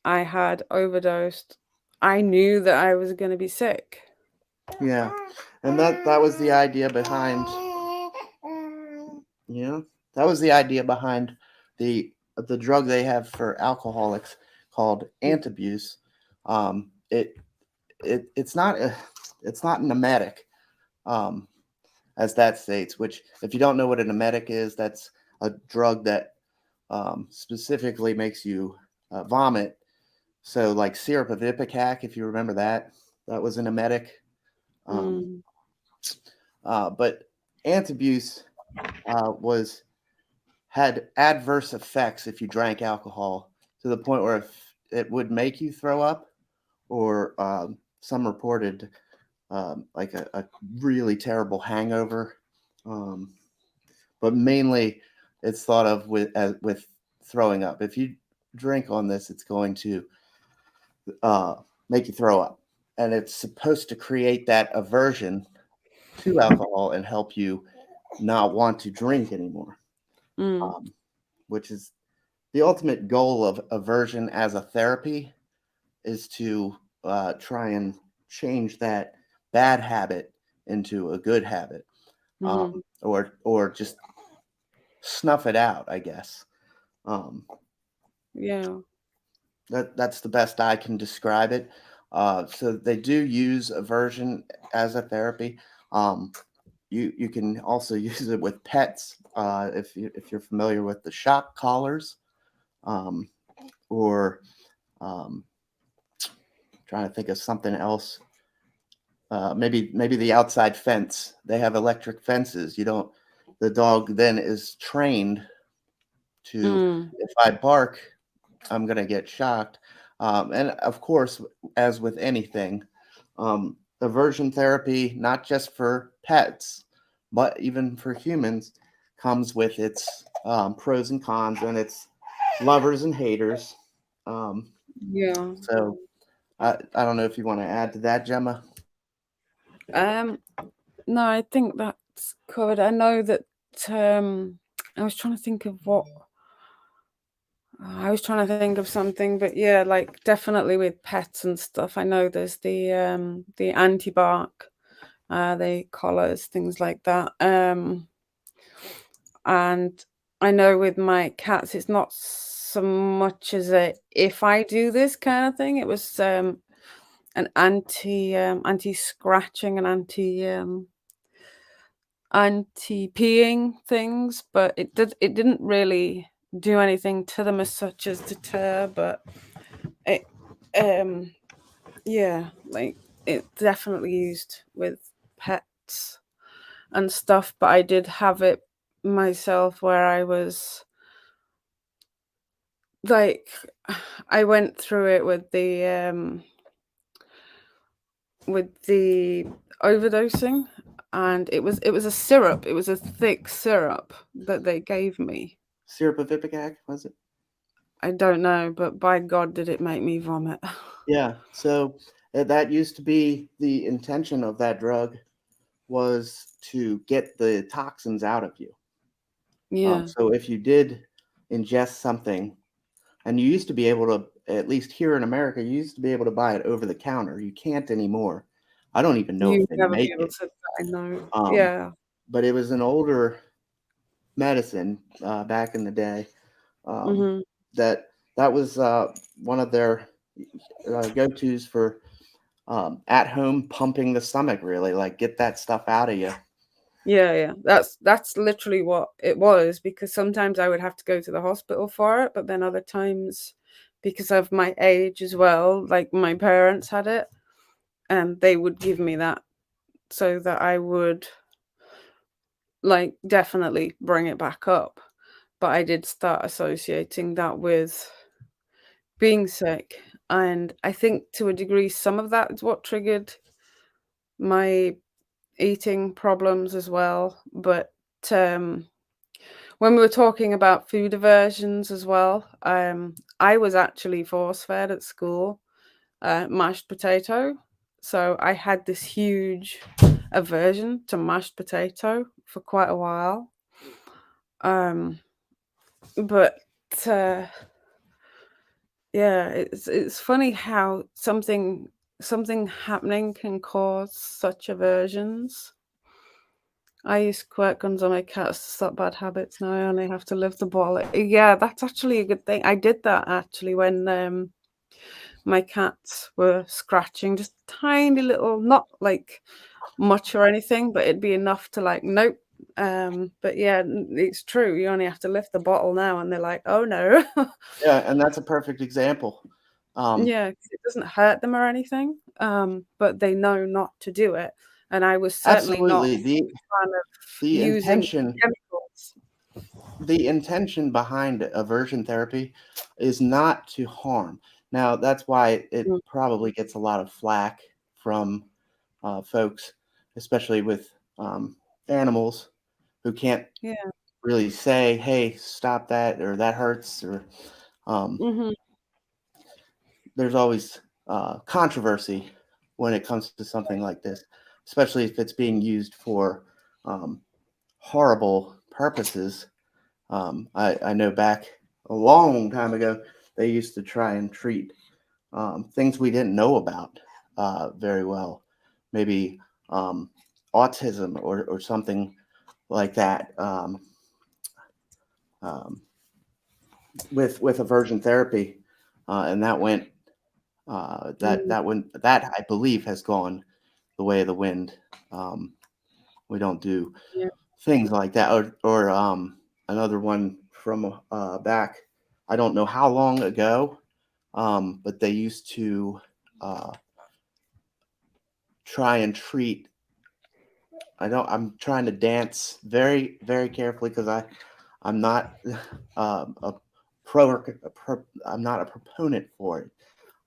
I had overdosed, I knew that I was going to be sick. yeah, and that was the idea behind, yeah, that was the idea behind the drug they have for alcoholics called Mm. antabuse. It it's not an emetic, um, as that states. Which, if you don't know what an emetic is, that's a drug that specifically makes you vomit. So, like syrup of ipecac, if you remember that, that was an emetic. Um, Mm. but antabuse was had adverse effects if you drank alcohol to the point where if it would make you throw up, or some reported like a really terrible hangover. Um, but mainly it's thought of with throwing up. If you drink on this, it's going to uh, make you throw up, and it's supposed to create that aversion to alcohol and help you not want to drink anymore, Mm. um, which is the ultimate goal of aversion as a therapy is to try and change that bad habit into a good habit, Mm-hmm. or just snuff it out, I guess. Um, Yeah. that's the best I can describe it. So they do use aversion as a therapy. Um, you can also use it with pets if you're familiar with the shock collars, um, or um, trying to think of something else. Maybe the outside fence. They have electric fences. You don't. The dog then is trained to, Mm. if I bark, I'm going to get shocked. And of course, as with anything, aversion therapy, not just for pets, but even for humans, comes with its pros and cons and its lovers and haters. Um, Yeah. so I don't know if you want to add to that, Gemma. Um. No, I think that's covered. I know that I was trying to think of what I was trying to think of something, but yeah, like definitely with pets and stuff. I know there's the anti-bark, the collars, things like that. And I know with my cats, it's not so much as a if I do this kind of thing. It was an anti scratching and anti peeing things, but it didn't really do anything to them as such as deter, but it um yeah, like it definitely used with pets and stuff, but I did have it myself where I was like I went through it with the overdosing, and it was a syrup. It was a thick syrup that they gave me. Syrup of Ipecac, was it? I don't know, but by God, did it make me vomit. Yeah. So that used to be the intention of that drug, was to get the toxins out of you. Yeah. So if you did ingest something, and you used to be able to, at least here in America, you used to be able to buy it over the counter. You can't anymore. I don't even know if You they never be make able it. to I know. Um, Yeah. but it was an older medicine back in the day, um, Mhm. that was one of their go-tos for at home pumping the stomach, really, like get that stuff out of you. Yeah, yeah. That's literally what it was, because sometimes I would have to go to the hospital for it, but then other times because of my age as well, like my parents had it and they would give me that so that I would like definitely bring it back up. But I did start associating that with being sick. And I think to a degree, some of that is what triggered my eating problems as well. But um, when we were talking about food aversions as well, I was actually force fed at school mashed potato. So I had this huge aversion to mashed potato for quite a while. Um, but uh, yeah, it's funny how something happening can cause such aversions. I use squirt guns on my cats to stop bad habits. Now I only have to lift the ball. Yeah, that's actually a good thing. I did that actually when my cats were scratching, just tiny little, not like much or anything, but it'd be enough to like, nope. But yeah, it's true. You only have to lift the bottle now, and they're like, oh no. Yeah, and that's a perfect example. Um, Yeah, 'cause it doesn't hurt them or anything, but they know not to do it, and I was certainly not Absolutely, a fan of the using intention chemicals. the intention behind aversion therapy is not to harm. Now, that's why it Mm, probably gets a lot of flack from folks, especially with animals who can't Yeah. really say, "Hey, stop that," or "That hurts," or um, Mhm. there's always controversy when it comes to something like this, especially if it's being used for um, horrible purposes. I know back a long time ago, they used to try and treat things we didn't know about very well, maybe um, autism or something like that. Um, with aversion therapy, and that went Mm. that I believe has gone the way of the wind. Um, we don't do Yeah. things like that, or another one from back. I don't know how long ago, but they used to uh, try and treat. I don't. I'm trying to dance very carefully because I'm not a I'm not a proponent for it.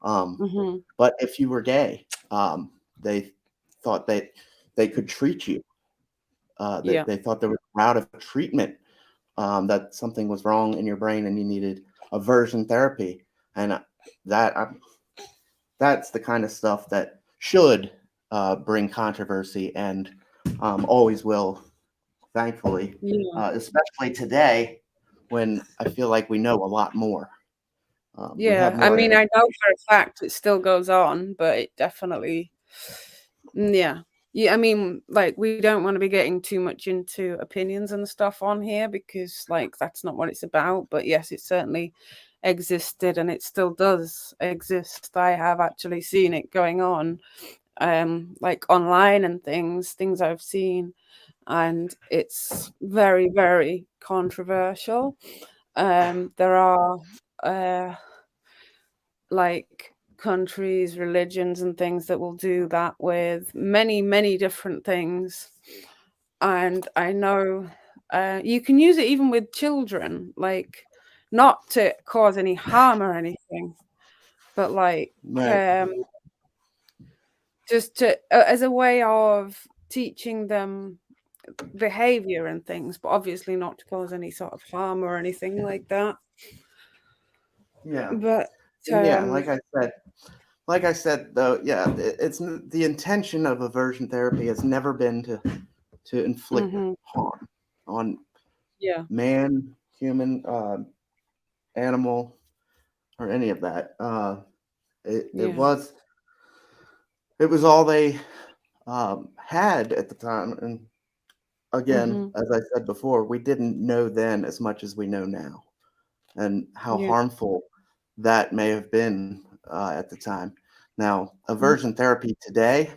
Mhm. But if you were gay, they thought that they could treat you. Yeah. They thought there was a route of treatment, that something was wrong in your brain and you needed aversion therapy. And that that's the kind of stuff that should bring controversy and always will, thankfully, Yeah. especially today when I feel like we know a lot more. We have Yeah. I more. mean, I know for a fact it still goes on, but it definitely, yeah. Yeah, I mean, like, we don't want to be getting too much into opinions and stuff on here because, like, that's not what it's about. But yes, it certainly existed and it still does exist. I have actually seen it going on, like online and things I've seen, and it's very, very controversial. There are uh, like countries, religions, and things that will do that with many, many different things. And I know you can use it even with children, like not to cause any harm or anything, but like Right. um, just to as a way of teaching them behavior and things, but obviously not to cause any sort of harm or anything like that. Yeah. But And yeah, like I said, though, yeah, it's the intention of aversion therapy has never been to inflict mhm, harm on yeah, man, human, animal, or any of that. It, it yeah, was it was all they had at the time, and again, mhm, as I said before, we didn't know then as much as we know now, and how yeah, harmful that may have been at the time. Now, mhm, aversion therapy today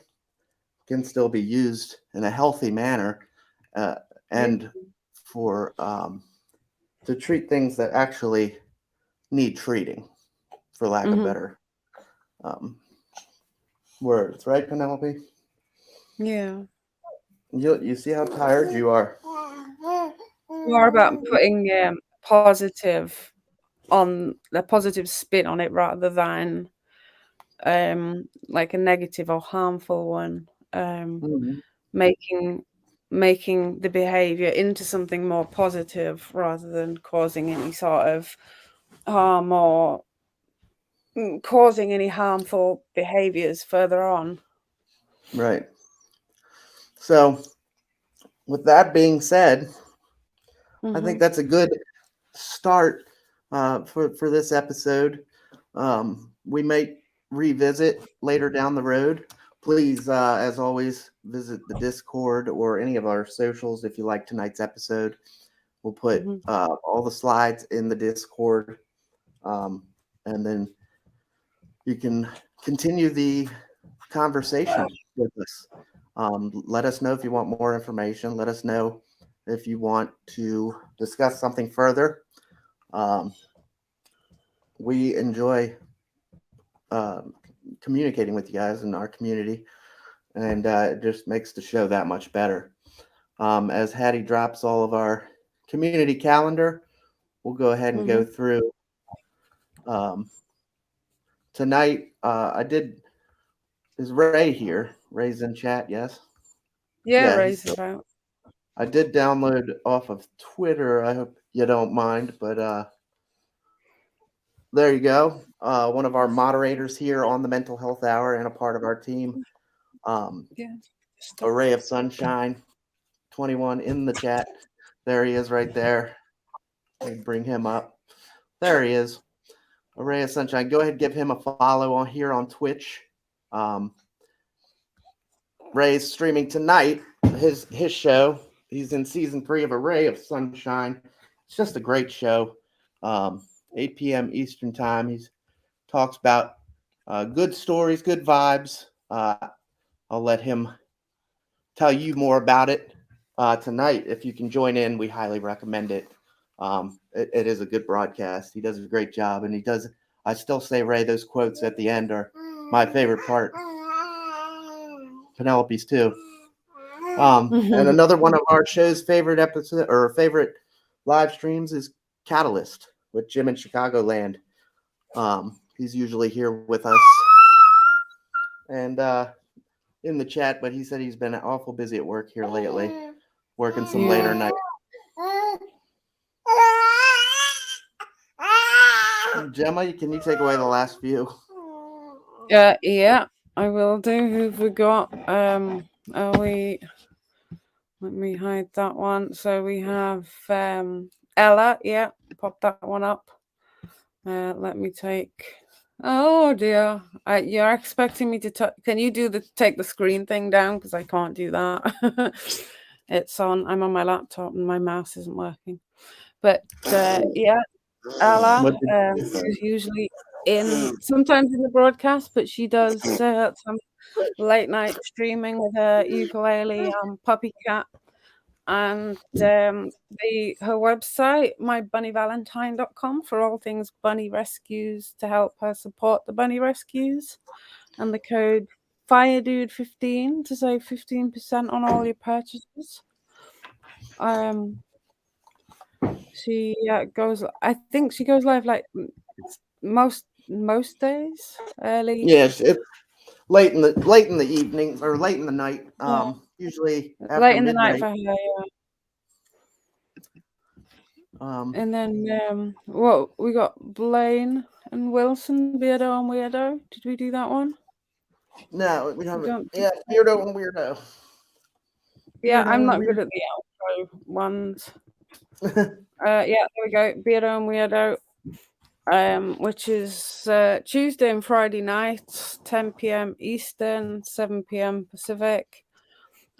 can still be used in a healthy manner, uh, yeah, and for to treat things that actually need treating, for lack of mhm, better um, words, right, Penelope? yeah. You see how tired you are. More about putting positive on the positive spin on it rather than like a negative or harmful one. Mhm. Making making the behavior into something more positive rather than causing any sort of harm or causing any harmful behaviors further on. Right. So, with that being said, I think Mhm. that's a good start for this episode. We may revisit later down the road. Please, as always, visit the Discord or any of our socials if you like tonight's episode. We'll put Mhm. all the slides in the Discord, um, and then you can continue the conversation with us. Let us know if you want more information. Let us know if you want to discuss something further. Um, we enjoy um, communicating with you guys in our community, and it just makes the show that much better. As Hattie drops all of our community calendar, we'll go ahead and go Mhm. through um, tonight. I did is Ray here? Ray's in chat, yes? Yeah, Yeah, Ray's about. I did download off of Twitter. I hope you don't mind, but there you go. One of our moderators here on the Mental Health Hour and a part of our team. Yeah. A ray of sunshine, 21 in the chat. There he is right there. Let me bring him up. There he is. A ray of sunshine. Go ahead, give him a follow on here on Twitch. Ray's streaming tonight his show. He's in season 3 of A Ray of Sunshine. It's just a great show. 8 p.m. Eastern time. He talks about good stories, good vibes. I'll let him tell you more about it tonight. If you can join in, we highly recommend it. It is a good broadcast. He does a great job, and he does. I still say, Ray, those quotes at the end are my favorite part. Penelope's too. And another one of our show's favorite episode or favorite live streams is Catalyst with Jim in Chicagoland. He's usually here with us and in the chat, but he said he's been awful busy at work here lately, working some later night. Gemma, can you take away the last few? Yeah, I will do. Who've we got? Let me hide that one. So we have Ella. Yeah, pop that one up. Let me take. Oh dear, you're expecting me to can you take the screen thing down, because I can't do that. It's on. I'm on my laptop and my mouse isn't working. But yeah, Ella is usually sometimes in the broadcast, but she does some late night streaming with her ukulele, puppy cat, and her website, mybunnyvalentine.com, for all things bunny rescues, to help her support the bunny rescues, and the code FIREDUDE15 to save 15% on all your purchases. She goes. I think she goes live like most days early. Yes, it's late in the evening or late in the night. Usually after late in midnight. the night for her. Yeah. And then we got Blaine and Wilson, Beardo and Weirdo. Did we do that one? No, we haven't. Yeah, Beardo and Weirdo. Yeah, I'm not good at the outro ones. Yeah, there we go. Beardo and Weirdo. Which is Tuesday and Friday nights, 10 p.m. Eastern, 7 p.m. Pacific.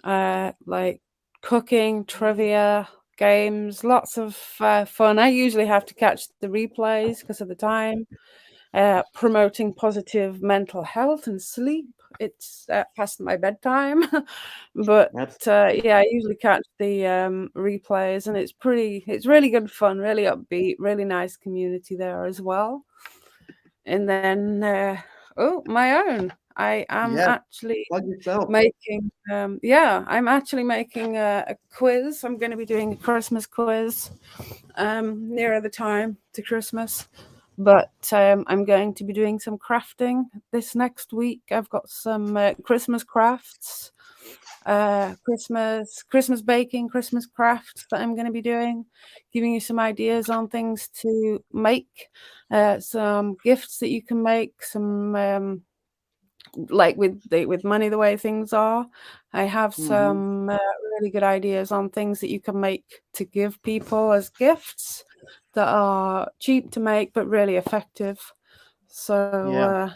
Like cooking, trivia, games, lots of fun. I usually have to catch the replays because of the time. Promoting positive mental health and sleep. It's past my bedtime, but yeah, I usually catch the replays, and it's really good fun, really upbeat, really nice community there as well. And then my own. I am actually making I'm actually making a quiz. I'm going to be doing a Christmas quiz nearer the time to Christmas, but I'm going to be doing some crafting this next week. I've got some Christmas crafts, Christmas baking, Christmas crafts that I'm going to be doing, giving you some ideas on things to make, some gifts that you can make, some like with money, the way things are. I have some really good ideas on things that you can make to give people as gifts that are cheap to make but really effective. So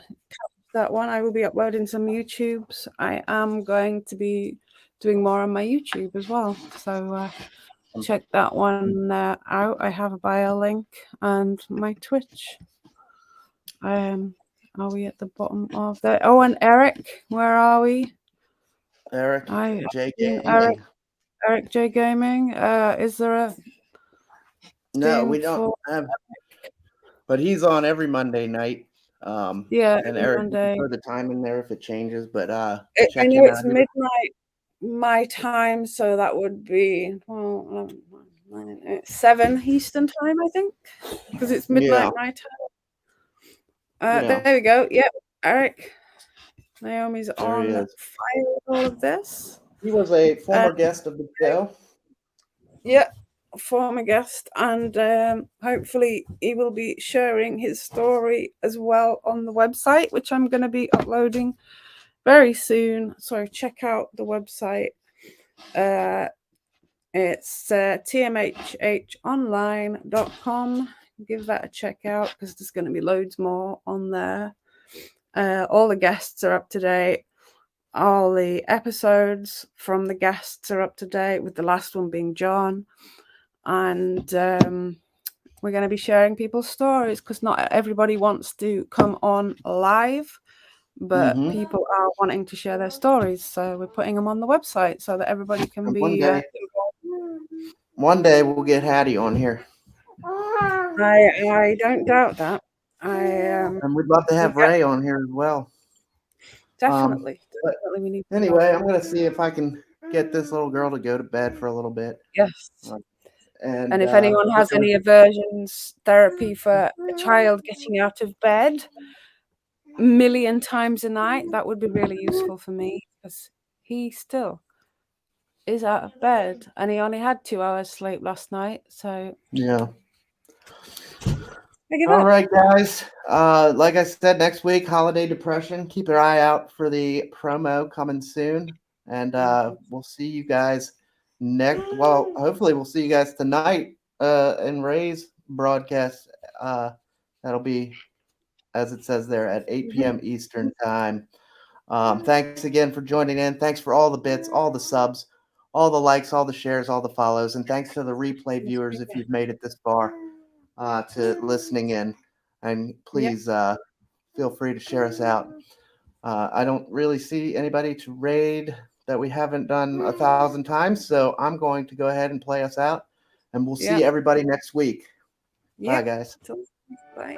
that one, I will be uploading some YouTubes. I am going to be doing more on my YouTube as well, so check that one out. I have a bio link and my Twitch. Are we at the bottom of the? Oh, and Eric, where are we? Eric J Gaming. Eric J Gaming. Is there a? No, we don't have. But he's on every Monday night. Yeah, and Eric, Monday. put the time in there if it changes. But I know it's midnight my time, so that would be 7 Eastern time, I think, because it's midnight my time. There we go. Yep, Eric. Naomi's There he on is. fire with all of this. He was a former guest of the show. Yeah, former guest, and hopefully he will be sharing his story as well on the website, which I'm going to be uploading very soon. So check out the website. It's tmhhonline.com. Give that a check out because there's going to be loads more on there. All the guests are up to date. All the episodes from the guests are up to date, with the last one being John. And we're going to be sharing people's stories because not everybody wants to come on live, but people are wanting to share their stories. So we're putting them on the website so that everybody can And be one day we'll get Hattie on here. I don't doubt that. And we'd love to have Ray on here as well. Definitely. But We need anyway, I'm going to see if I can get this little girl to go to bed for a little bit. Yes. And if anyone has any aversions therapy for a child getting out of bed a million times a night, that would be really useful for me because he still is out of bed and he only had 2 hours sleep last night. So yeah. All right, guys. Like I said, next week, holiday depression. Keep your eye out for the promo coming soon, and we'll see you guys next. Well, hopefully, we'll see you guys tonight in Ray's broadcast. That'll be, as it says there, at 8 p.m. Eastern time. Thanks again for joining in. Thanks for all the bits, all the subs, all the likes, all the shares, all the follows, and thanks to the replay viewers if you've made it this far. To listening in, and please feel free to share us out. I don't really see anybody to raid that we haven't done 1,000 times, so I'm going to go ahead and play us out, and we'll see everybody next week. Bye, guys. Bye.